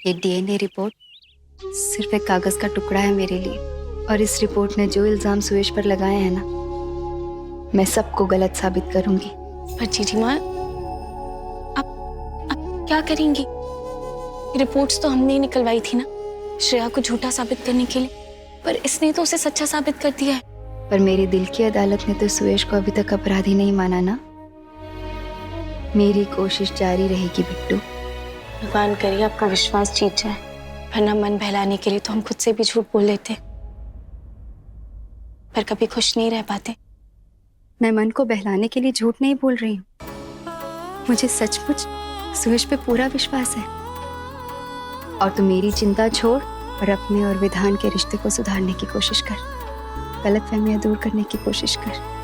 ये DNA report सिर्फ एक कागज का टुकड़ा है मेरे लिए, और इस रिपोर्ट ने जो इल्जाम सुयश पर लगाए हैं ना, मैं सबको गलत साबित करूंगी। पर जीजी माँ, आप क्या करेंगी? रिपोर्ट्स तो हमने ही निकलवाई थी ना, श्रेया को झूठा साबित करने के लिए, पर इसने तो उसे सच्चा साबित कर दिया है। पर मेरी दिल की अदालत ने तो सुयश को अभी तक अपराधी नहीं माना ना। मेरी कोशिश जारी रहेगी बिट्टू। भगवान करे आपका विश्वास जीत जाए, वरना मन बहलाने के लिए तो हम खुद से भी झूठ बोल लेते, पर कभी खुश नहीं रह पाते। मैं मन को बहलाने के लिए झूठ नहीं बोल रही हूँ, मुझे सचमुच सुयश पे पूरा विश्वास है। और तू मेरी चिंता छोड़ और अपने और विधान के रिश्ते को सुधारने की कोशिश कर, गलतफहमियां दूर करने की कोशिश कर।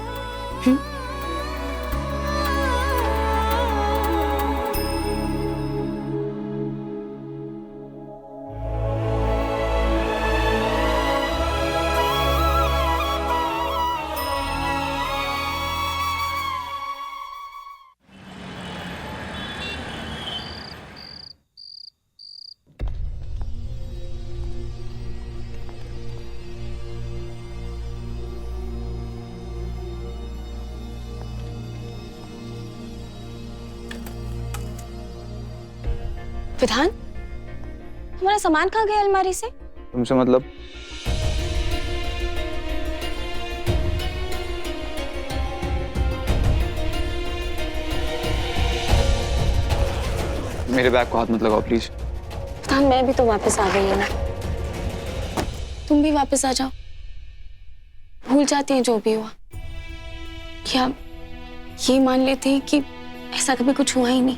विधान, हमारा सामान कहाँ गया अलमारी से? तुमसे मतलब? मेरे बैग को हाथ मत लगाओ प्लीज। विधान, मैं भी तो वापस आ गई है ना, तुम भी वापस आ जाओ। भूल जाते हैं जो भी हुआ, क्या ये मान लेते हैं कि ऐसा कभी कुछ हुआ ही नहीं।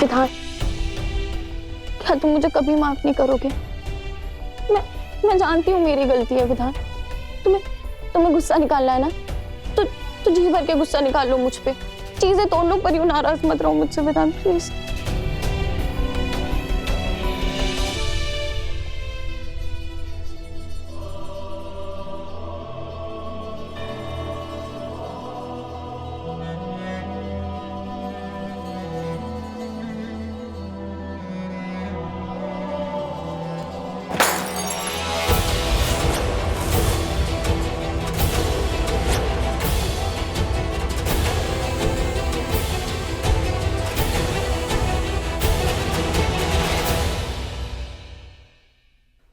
विधान, क्या तुम मुझे कभी माफ नहीं करोगे? मैं जानती हूँ मेरी गलती है विधान, तुम्हें गुस्सा निकालना है ना, तो जी भर के गुस्सा निकाल लो मुझ पे, चीजें तोड़ लो, पर यूं नाराज मत रहो मुझसे विधान, प्लीज।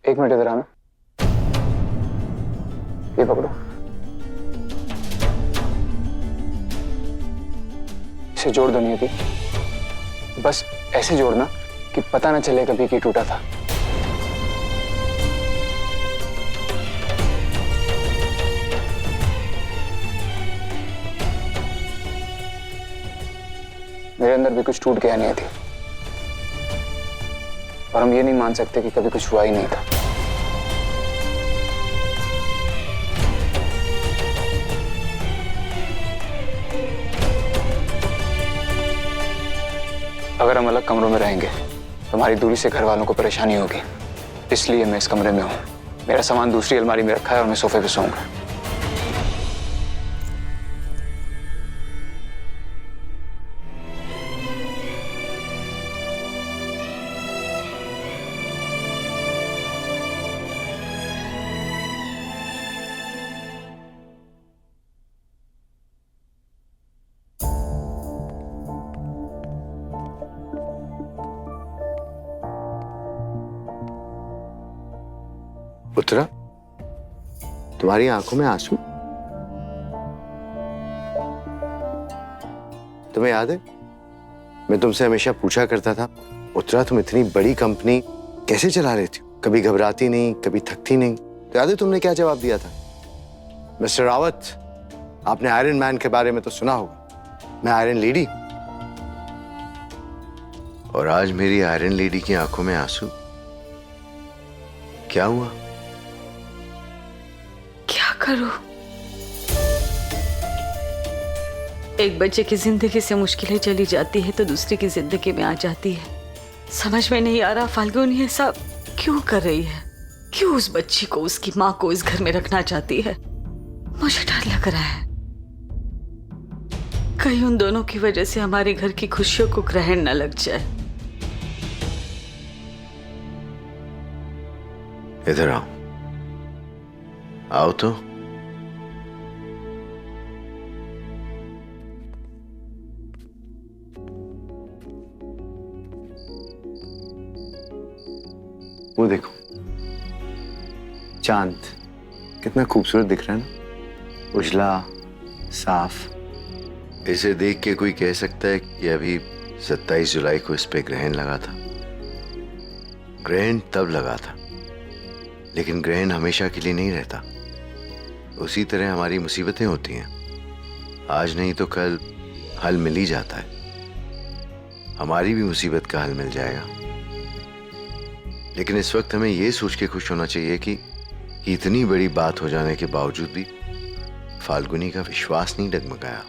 एक मिनट इधर आना, ये पकड़ो, इसे जोड़ दो नियति, बस ऐसे जोड़ना कि पता ना चले कभी कि टूटा था। मेरे अंदर भी कुछ टूट गया नहीं थी, और हम ये नहीं मान सकते कि कभी कुछ हुआ ही नहीं था। अगर हम अलग कमरों में रहेंगे तो हमारी दूरी से घर वालों को परेशानी होगी, इसलिए मैं इस कमरे में हूं। मेरा सामान दूसरी अलमारी में रखा है और मैं सोफे पे सोऊंगा। उत्तरा, तुम्हारी आंखों में आंसू? तुम्हें याद है मैं तुमसे हमेशा पूछा करता था, उत्तरा तुम इतनी बड़ी कंपनी कैसे चला लेती हो? कभी घबराती नहीं, कभी थकती नहीं। तो याद है तुमने क्या जवाब दिया था? मिस्टर रावत, आपने आयरन मैन के बारे में तो सुना होगा, मैं आयरन लेडी। और आज मेरी आयरन लेडी की आंखों में आंसू। क्या हुआ? क्या करूं? एक बच्चे की जिंदगी से मुश्किलें चली जाती है तो दूसरे की जिंदगी में आ जाती है। समझ में नहीं आ रहा फाल्गुनी ऐसा क्यों कर रही है? क्यों उस बच्ची को, उसकी माँ को इस घर में रखना चाहती है? मुझे डर लग रहा है कहीं उन दोनों की वजह से हमारे घर की खुशियों को ग्रहण न लग जाए। इधर आओ, आओ तो। वो देखो चांद कितना खूबसूरत दिख रहा है ना, उजला साफ। इसे देख के कोई कह सकता है कि अभी 27 जुलाई को इस पे ग्रहण लगा था। ग्रहण तब लगा था, लेकिन ग्रहण हमेशा के लिए नहीं रहता। उसी तरह हमारी मुसीबतें होती हैं, आज नहीं तो कल हल मिल ही जाता है। हमारी भी मुसीबत का हल मिल जाएगा। लेकिन इस वक्त हमें यह सोच के खुश होना चाहिए कि इतनी बड़ी बात हो जाने के बावजूद भी फाल्गुनी का विश्वास नहीं डगमगाया।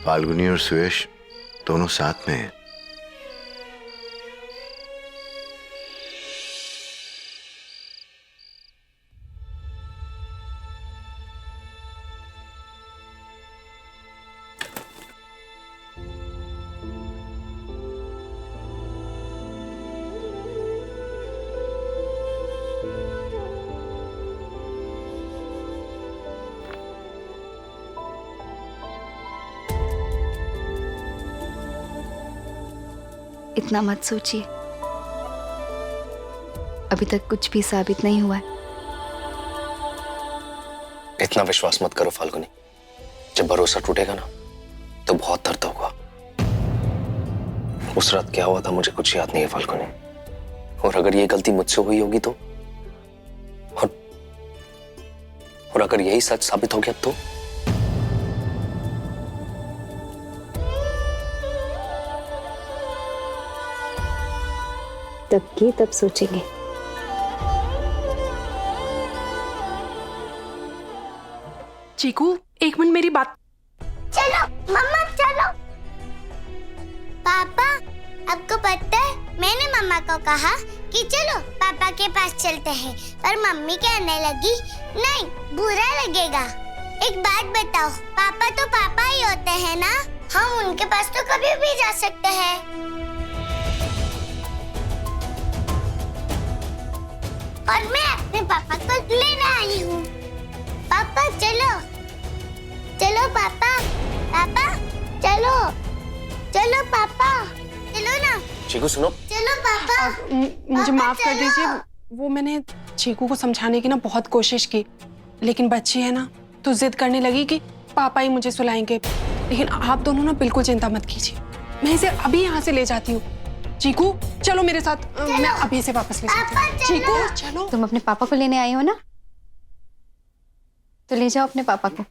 फाल्गुनी और सुयश दोनों साथ में हैं। इतना मत सोचिए, अभी तक कुछ भी साबित नहीं हुआ है। इतना विश्वास मत करो फाल्गुनी, जब भरोसा टूटेगा ना तो बहुत दर्द होगा। उस रात क्या हुआ था मुझे कुछ याद नहीं है फाल्गुनी, और अगर ये गलती मुझसे हुई होगी तो, और अगर यही सच साबित हो गया तो तब की तब सोचेंगे। चीकू, एक मिनट मेरी बात। चलो मम्मा चलो। पापा, आपको पता है मैंने मम्मा को कहा कि चलो पापा के पास चलते हैं, पर मम्मी कहने लगी नहीं बुरा लगेगा। एक बात बताओ, पापा तो पापा ही होते हैं ना, हम उनके पास तो कभी भी जा सकते हैं। और मैं अपने पापा को लेने आई हूँ। पापा चलो, चलो पापा, पापा चलो, चलो पापा, चलो ना। चीकू सुनो। चलो पापा। मुझे माफ कर दीजिए, वो मैंने चीकू को समझाने की ना बहुत कोशिश की, लेकिन बच्ची है ना तो जिद करने लगी कि पापा ही मुझे सुलाएंगे। लेकिन आप दोनों ना बिल्कुल चिंता मत कीजिए, मैं इसे अभी यहाँ से ले जाती हूँ। चीकू चलो मेरे साथ, मैं अभी से वापस ले जाती हूँ। चीकू चलो। तुम अपने पापा को लेने आई हो ना, तो ले जाओ अपने पापा को।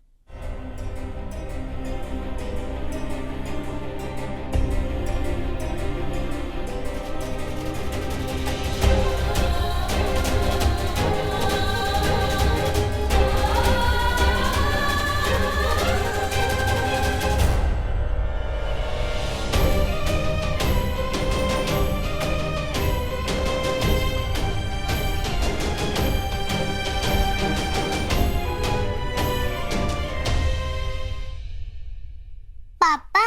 पापा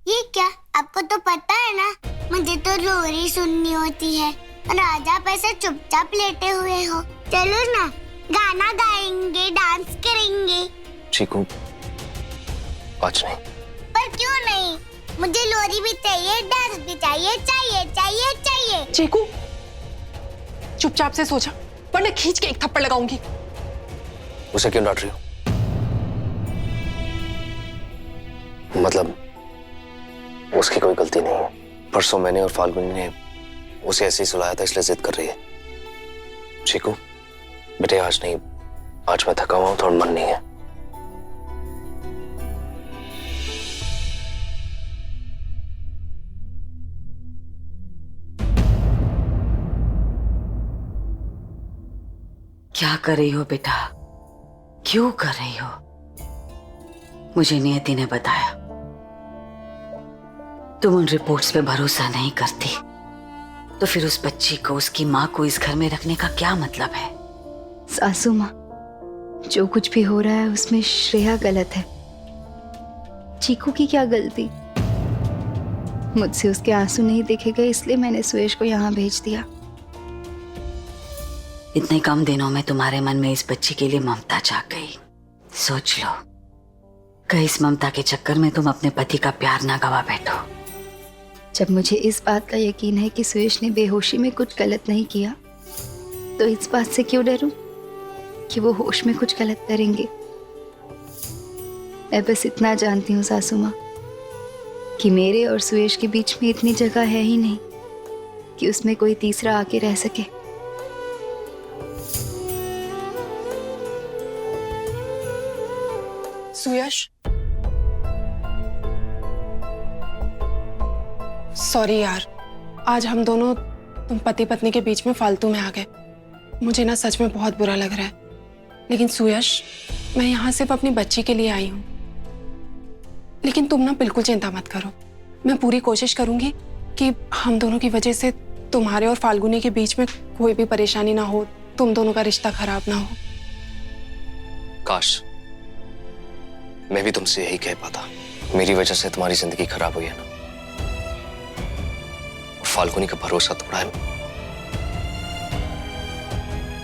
ये क्या, आपको तो पता है ना मुझे तो लोरी सुननी होती है, और आज आप ऐसे चुपचाप लेटे हुए हो। चलो ना, गाना गाएंगे, डांस करेंगे। चीकू आज नहीं। पर क्यों नहीं, मुझे लोरी भी चाहिए, डांस भी चाहिए, चाहिए चाहिए चाहिए। चीकू चुपचाप से सो जा, वरना खींच के एक थप्पड़ लगाऊंगी। उसे क्यों डांट रही हो? मतलब उसकी कोई गलती नहीं है। परसों मैंने और फाल्गुनी ने उसे ऐसे ही सुलाया था, इसलिए जिद कर रही है। चीकू बेटे आज नहीं, आज मैं थका हुआ हूं, थोड़ा मन नहीं है। क्या कर रही हो बेटा, क्यों कर रही हो? मुझे नियति ने बताया तुम उन रिपोर्ट्स पे भरोसा नहीं करती, तो फिर उस बच्ची को, उसकी माँ को इस घर में रखने का क्या मतलब है? सासू माँ, जो कुछ भी हो रहा है उसमें श्रेया गलत है। चीकू की क्या गलती? मुझसे उसके आंसू नहीं देखे गए, इसलिए मैंने सुयश को यहाँ भेज दिया। इतने कम दिनों में तुम्हारे मन में इस बच्ची के लिए ममता जाग गई। सोच लो, कहीं इस ममता के चक्कर में तुम अपने पति का प्यार ना गवा बैठो। जब मुझे इस बात का यकीन है कि सुयश ने बेहोशी में कुछ गलत नहीं किया, तो इस बात से क्यों डरूं कि वो होश में कुछ गलत करेंगे। मैं बस इतना जानती हूँ सासू माँ कि मेरे और सुयश के बीच में इतनी जगह है ही नहीं कि उसमें कोई तीसरा आके रह सके। सुयश, सॉरी यार, आज हम दोनों तुम पति पत्नी के बीच में फालतू में आ गए। मुझे ना सच में बहुत बुरा लग रहा है। लेकिन सुयश, मैं यहाँ सिर्फ अपनी बच्ची के लिए आई हूँ। लेकिन तुम ना बिल्कुल चिंता मत करो। मैं पूरी कोशिश करूंगी कि हम दोनों की वजह से तुम्हारे और फाल्गुनी के बीच में कोई भी परेशानी ना हो, तुम दोनों का रिश्ता खराब ना हो। काश मैं भी तुमसे यही कह पाता। मेरी वजह से तुम्हारी जिंदगी खराब हुई है ना, फाल्गुनी का भरोसा तोड़ा है।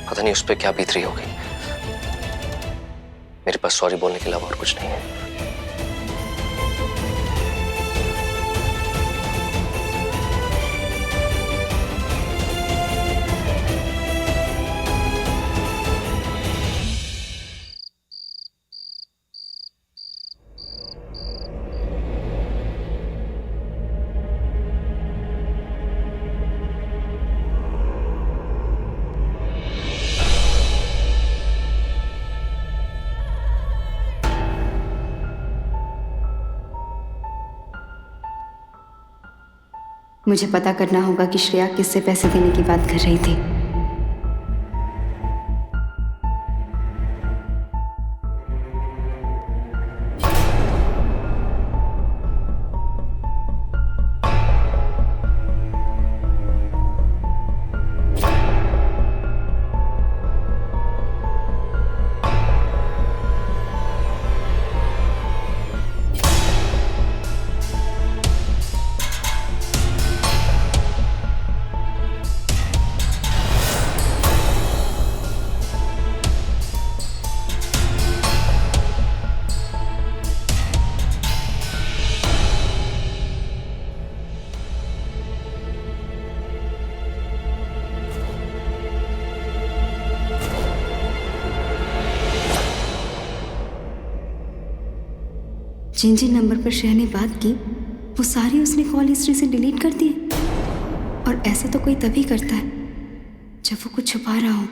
पता नहीं उस पर क्या बीत रही होगी। मेरे पास सॉरी बोलने के अलावा और कुछ नहीं है। मुझे पता करना होगा कि श्रेया किससे पैसे देने की बात कर रही थी। जिन जिन नंबर पर श्रेया ने बात की, वो सारी उसने कॉल हिस्ट्री से डिलीट कर दी। और ऐसा तो कोई तभी करता है जब वो कुछ छुपा रहा हो।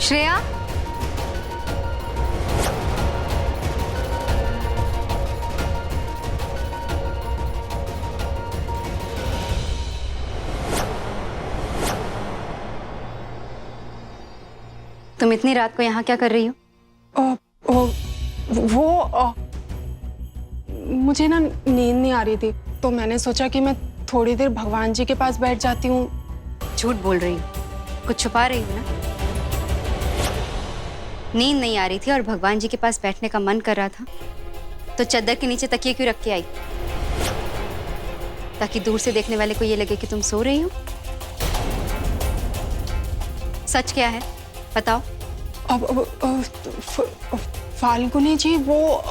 श्रेया, तुम इतनी रात को यहाँ क्या कर रही हो? मुझे ना नींद नहीं आ रही थी, तो मैंने सोचा कि मैं थोड़ी देर भगवान जी के पास बैठ जाती हूँ। झूठ बोल रही हूँ, कुछ छुपा रही हूँ ना? नींद नहीं आ रही थी और भगवान जी के पास बैठने का मन कर रहा था, तो चादर के नीचे तकिए क्यों रख के आई? ताकि दूर से देखने वाले को ये लगे कि तुम सो रही हो। सच क्या है बताओ। फाल्गुनी जी, वो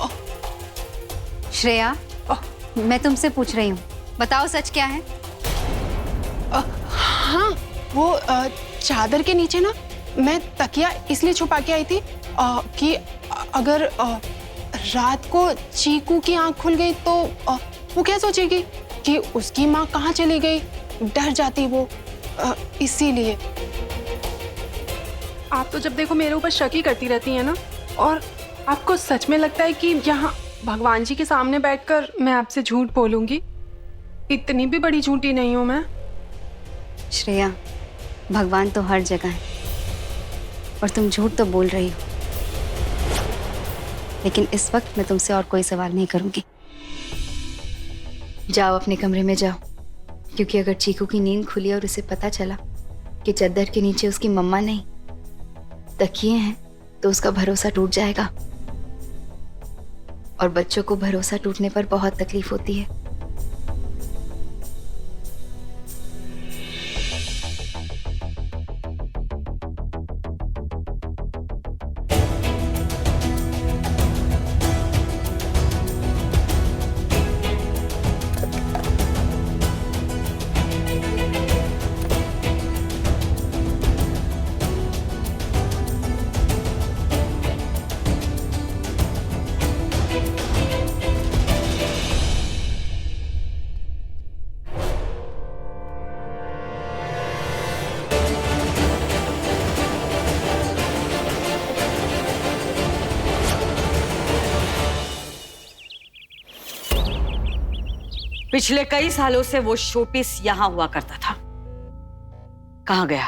श्रेया, मैं तुमसे पूछ रही हूँ, बताओ सच क्या है? हाँ, वो चादर के नीचे ना मैं तकिया इसलिए छुपा के आई थी कि अगर रात को चीकू की आंख खुल गई तो वो क्या सोचेगी कि उसकी माँ कहाँ चली गई, डर जाती वो, इसीलिए। आप तो जब देखो मेरे ऊपर शक ही करती रहती हैं ना, और आपको सच में लगता है कि यहाँ भगवान जी के सामने बैठकर मैं आपसे झूठ बोलूंगी? इतनी भी बड़ी झूठी नहीं हूं मैं। श्रेया, भगवान तो हर जगह है और तुम झूठ तो बोल रही हो, लेकिन इस वक्त मैं तुमसे और कोई सवाल नहीं करूंगी। जाओ अपने कमरे में जाओ, क्योंकि अगर चीकू की नींद खुली और उसे पता चला कि चादर के नीचे उसकी मम्मा नहीं तकिए हैं, तो उसका भरोसा टूट जाएगा, और बच्चों को भरोसा टूटने पर बहुत तकलीफ होती है। पिछले कई सालों से वो शोपीस यहां हुआ करता था, कहां गया?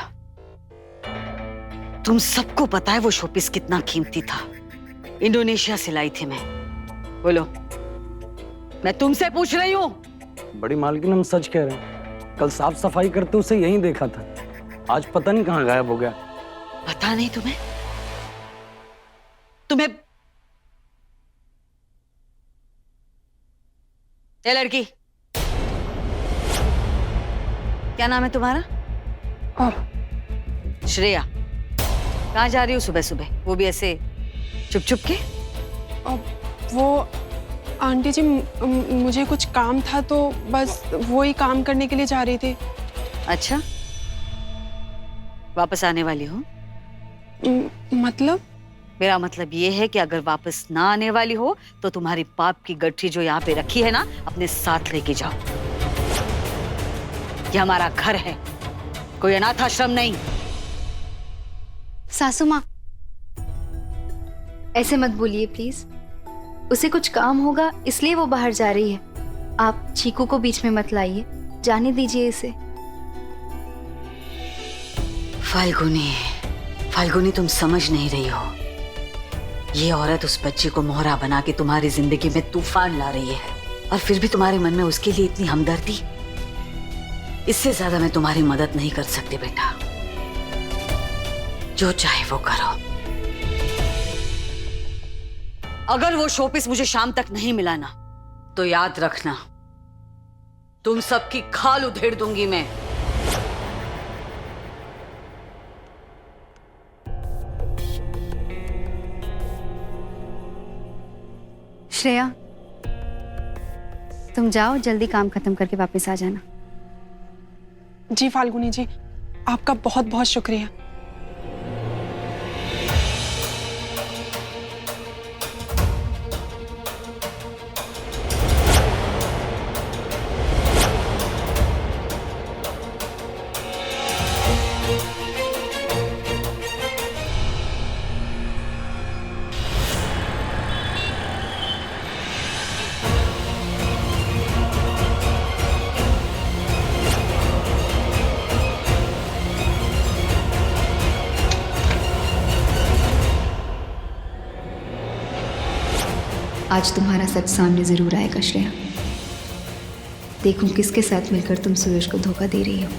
तुम सबको पता है वो शोपीस कितना कीमती था। इंडोनेशिया से लाई थी मैं। बोलो, मैं तुमसे पूछ रही हूँ। बड़ी मालकिन, हम सच कह रहे हैं, कल साफ सफाई करते उसे यहीं देखा था, आज पता नहीं कहां गायब हो गया। पता नहीं तुम्हें ये लड़की, क्या नाम है तुम्हारा? श्रेया। कहाँ जा रही हो सुबह सुबह, वो भी ऐसे चुप चुप के? वो आंटी जी, मुझे कुछ काम था तो बस वो ही काम करने के लिए जा रही थी। अच्छा, वापस आने वाली हो? मतलब? मेरा मतलब ये है कि अगर वापस ना आने वाली हो तो तुम्हारी पाप की गठरी जो यहाँ पे रखी है ना, अपने साथ लेके जाओ। ये हमारा घर है, कोई अनाथ आश्रम नहीं। सासू माँ, ऐसे मत बोलिए प्लीज। उसे कुछ काम होगा इसलिए वो बाहर जा रही है। आप चीकू को बीच में मत लाइए, जाने दीजिए इसे। फाल्गुनी, तुम समझ नहीं रही हो। ये औरत उस बच्चे को मोहरा बना के तुम्हारी जिंदगी में तूफान ला रही है, और फिर भी तुम्हारे मन में उसके लिए इतनी हमदर्दी। इससे ज्यादा मैं तुम्हारी मदद नहीं कर सकती बेटा। जो चाहे वो करो। अगर वो शोपीस मुझे शाम तक नहीं मिला ना, तो याद रखना, तुम सबकी खाल उधेड़ दूंगी मैं। श्रेया, तुम जाओ, जल्दी काम खत्म करके वापस आ जाना। जी फाल्गुनी जी, आपका बहुत बहुत शुक्रिया। आज तुम्हारा सच सामने जरूर आएगा श्रेया। देखूं किसके साथ मिलकर तुम सुरेश को धोखा दे रही हो।